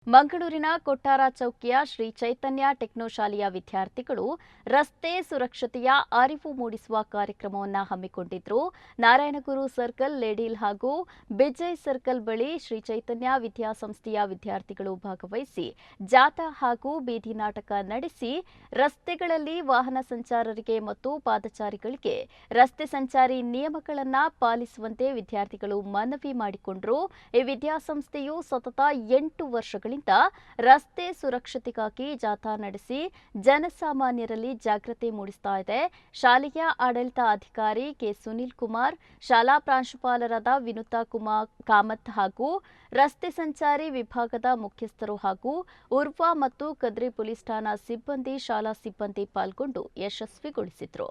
ಮಂಗಳೂರಿನ ಕೊಟ್ಟಾರ ಚೌಕಿಯ ಶ್ರೀ ಚೈತನ್ಯ ಟೆಕ್ನೋ ಶಾಲೆಯ ವಿದ್ಯಾರ್ಥಿಗಳು ರಸ್ತೆ ಸುರಕ್ಷತೆಯ ಅರಿವು ಮೂಡಿಸುವ ಕಾರ್ಯಕ್ರಮವನ್ನು ಹಮ್ಮಿಕೊಂಡಿದ್ದರು. ನಾರಾಯಣಗುರು ಸರ್ಕಲ್, ಲೇಡಿಲ್ ಹಾಗೂ ಬಿಜಯ್ ಸರ್ಕಲ್ ಬಳಿ ಶ್ರೀ ಚೈತನ್ಯ ವಿದ್ಯಾಸಂಸ್ಥೆಯ ವಿದ್ಯಾರ್ಥಿಗಳು ಭಾಗವಹಿಸಿ ಜಾಥಾ ಹಾಗೂ ಬೀದಿ ನಾಟಕ ನಡೆಸಿ ರಸ್ತೆಗಳಲ್ಲಿ ವಾಹನ ಸಂಚಾರರಿಗೆ ಮತ್ತು ಪಾದಚಾರಿಗಳಿಗೆ ರಸ್ತೆ ಸಂಚಾರಿ ನಿಯಮಗಳನ್ನು ಪಾಲಿಸುವಂತೆ ವಿದ್ಯಾರ್ಥಿಗಳು ಮನವಿ ಮಾಡಿಕೊಂಡರು. ಈ ವಿದ್ಯಾಸಂಸ್ಥೆಯು ಸತತ 8 ವರ್ಷಗಳಿಂದ ರಸ್ತೆ ಸುರಕ್ಷತೆಗಾಗಿ ಜಾಥಾ ನಡೆಸಿ ಜನಸಾಮಾನ್ಯರಲ್ಲಿ ಜಾಗೃತಿ ಮೂಡಿಸ್ತಾ ಇದೆ. ಶಾಲೆಯ ಆಡಳಿತ ಅಧಿಕಾರಿ ಕೆ ಸುನಿಲ್ ಕುಮಾರ್, ಶಾಲಾ ಪ್ರಾಂಶುಪಾಲರಾದ ವಿನುತಾ ಕುಮಾರ್ ಕಾಮತ್ ಹಾಗೂ ರಸ್ತೆ ಸಂಚಾರಿ ವಿಭಾಗದ ಮುಖ್ಯಸ್ಥರು ಹಾಗೂ ಉರ್ವಾ ಮತ್ತು ಕದ್ರಿ ಪೊಲೀಸ್ ಠಾಣಾ ಸಿಬ್ಬಂದಿ, ಶಾಲಾ ಸಿಬ್ಬಂದಿ ಪಾಲ್ಗೊಂಡು ಯಶಸ್ವಿಗೊಳಿಸಿದರು.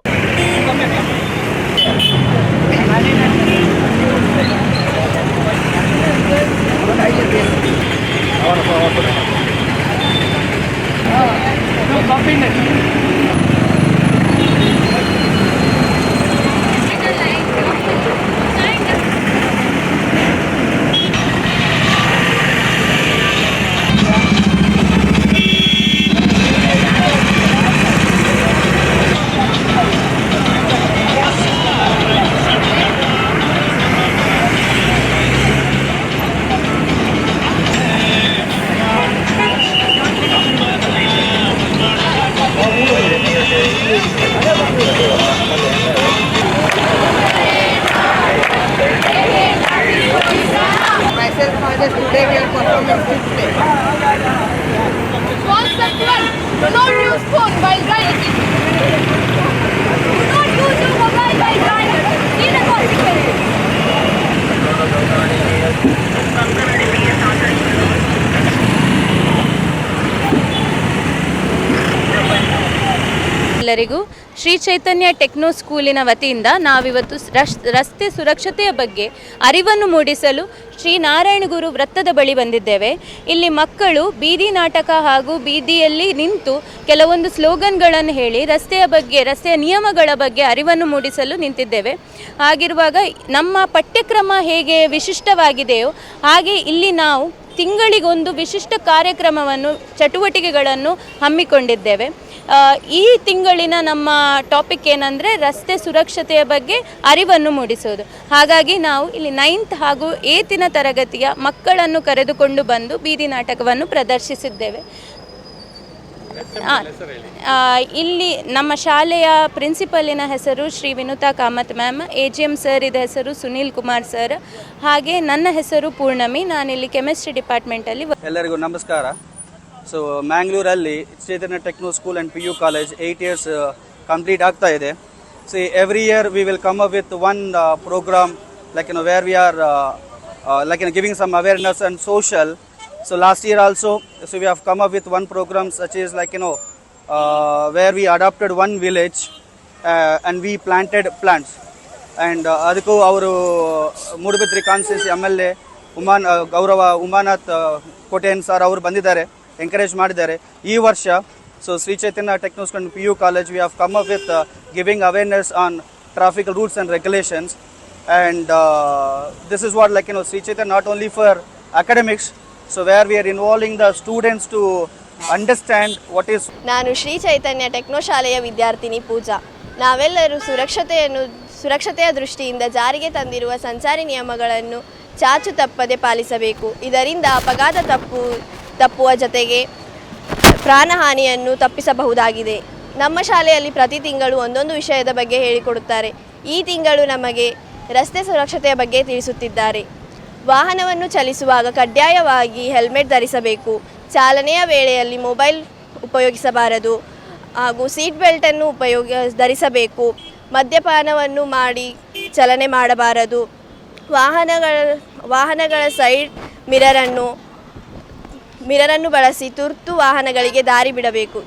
Today we are performing display. Concept 1. Do not use phone while driving. Do not use your mobile while driving. See the consequences. ಎಲ್ಲರಿಗೂ ಶ್ರೀ ಚೈತನ್ಯ ಟೆಕ್ನೋ ಸ್ಕೂಲಿನ ವತಿಯಿಂದ ನಾವಿವತ್ತು ರಸ್ತೆ ಸುರಕ್ಷತೆಯ ಬಗ್ಗೆ ಅರಿವನ್ನು ಮೂಡಿಸಲು ಶ್ರೀ ನಾರಾಯಣಗುರು ವೃತ್ತದ ಬಳಿ ಬಂದಿದ್ದೇವೆ. ಇಲ್ಲಿ ಮಕ್ಕಳು ಬೀದಿ ನಾಟಕ ಹಾಗೂ ಬೀದಿಯಲ್ಲಿ ನಿಂತು ಕೆಲವೊಂದು ಸ್ಲೋಗನ್ಗಳನ್ನು ಹೇಳಿ ರಸ್ತೆಯ ನಿಯಮಗಳ ಬಗ್ಗೆ ಅರಿವನ್ನು ಮೂಡಿಸಲು ನಿಂತಿದ್ದೇವೆ. ಹಾಗಿರುವಾಗ ನಮ್ಮ ಪಠ್ಯಕ್ರಮ ಹೇಗೆ ವಿಶಿಷ್ಟವಾಗಿದೆಯೋ ಹಾಗೆ ಇಲ್ಲಿ ನಾವು ತಿಂಗಳಿಗೊಂದು ವಿಶಿಷ್ಟ ಕಾರ್ಯಕ್ರಮವನ್ನು ಚಟುವಟಿಕೆಗಳನ್ನು ಹಮ್ಮಿಕೊಂಡಿದ್ದೇವೆ. ಈ ತಿಂಗಳಿನ ನಮ್ಮ ಟಾಪಿಕ್ ಏನಂದರೆ ರಸ್ತೆ ಸುರಕ್ಷತೆಯ ಬಗ್ಗೆ ಅರಿವನ್ನು ಮೂಡಿಸೋದು. ಹಾಗಾಗಿ ನಾವು ಇಲ್ಲಿ 9th ಹಾಗೂ 8th ತರಗತಿಯ ಮಕ್ಕಳನ್ನು ಕರೆದುಕೊಂಡು ಬಂದು ಬೀದಿ ನಾಟಕವನ್ನು ಪ್ರದರ್ಶಿಸಿದ್ದೇವೆ. ಇಲ್ಲಿ ನಮ್ಮ ಶಾಲೆಯ ಪ್ರಿನ್ಸಿಪಲಿನ ಹೆಸರು Shri Vinutha Kamath ma'am, AGM sir ಇದ ಹೆಸರು ಸುನೀಲ್ ಕುಮಾರ್ ಸರ್, ಹಾಗೆ ನನ್ನ ಹೆಸರು ಪೂರ್ಣಮಿ. ನಾನಿಲ್ಲಿ ಕೆಮಿಸ್ಟ್ರಿ ಡಿಪಾರ್ಟ್ಮೆಂಟಲ್ಲಿ. ಎಲ್ಲರಿಗೂ ನಮಸ್ಕಾರ. ಸೊ ಮ್ಯಾಂಗ್ಳೂರಲ್ಲಿ Chaitanya techno school and PU college 8 years complete ಆಗ್ತಾ ಇದೆ. So every year we will come up with one programme like where we are giving some awareness and social. So last year also, so we have come up with one program such as where we adopted one village and we planted plants. And ಅದಕ್ಕೂ ಅವರು Moodbidri constituency MLA ಗೌರವ Umanath ಕೋಟೆನ್ sir ಅವರು ಬಂದಿದ್ದಾರೆ, encourage ಮಾಡಿದ್ದಾರೆ. ಈ ವರ್ಷ so Shri Chaitanya techno school and PU college we have come up with giving awareness on traffic rules and regulations. And this is what Sri Chaitanya not only for academics, so where we are involving the students to understand what is. ನಾನು ಶ್ರೀ ಚೈತನ್ಯ techno ಶಾಲೆಯ ವಿದ್ಯಾರ್ಥಿನಿ ಪೂಜಾ. ನಾವೆಲ್ಲರೂ ಸುರಕ್ಷತೆಯ ದೃಷ್ಟಿಯಿಂದ ಜಾರಿಗೆ ತಂದಿರುವ ಸಂಚಾರಿ ನಿಯಮಗಳನ್ನು ಚಾಚು ತಪ್ಪದೆ ಪಾಲಿಸಬೇಕು. ಇದರಿಂದ ಅಪಘಾತ ತಪ್ಪುವ ಜೊತೆಗೆ ಪ್ರಾಣಹಾನಿಯನ್ನು ತಪ್ಪಿಸಬಹುದಾಗಿದೆ. ನಮ್ಮ ಶಾಲೆಯಲ್ಲಿ ಪ್ರತಿ ತಿಂಗಳು ಒಂದೊಂದು ವಿಷಯದ ಬಗ್ಗೆ ಹೇಳಿಕೊಡುತ್ತಾರೆ. ಈ ತಿಂಗಳು ನಮಗೆ ರಸ್ತೆ ಸುರಕ್ಷತೆಯ ಬಗ್ಗೆ ತಿಳಿಸುತ್ತಿದ್ದಾರೆ. ವಾಹನವನ್ನು ಚಲಿಸುವಾಗ ಕಡ್ಡಾಯವಾಗಿ ಹೆಲ್ಮೆಟ್ ಧರಿಸಬೇಕು. ಚಾಲನೆಯ ವೇಳೆಯಲ್ಲಿ ಮೊಬೈಲ್ ಉಪಯೋಗಿಸಬಾರದು ಹಾಗೂ ಸೀಟ್ ಬೆಲ್ಟನ್ನು ಧರಿಸಬೇಕು. ಮದ್ಯಪಾನವನ್ನು ಮಾಡಿ ಚಲನೆ ಮಾಡಬಾರದು. ವಾಹನಗಳ ಸೈಡ್ ಮಿರರನ್ನು ಬಳಸಿ ತುರ್ತು ವಾಹನಗಳಿಗೆ ದಾರಿ ಬಿಡಬೇಕು.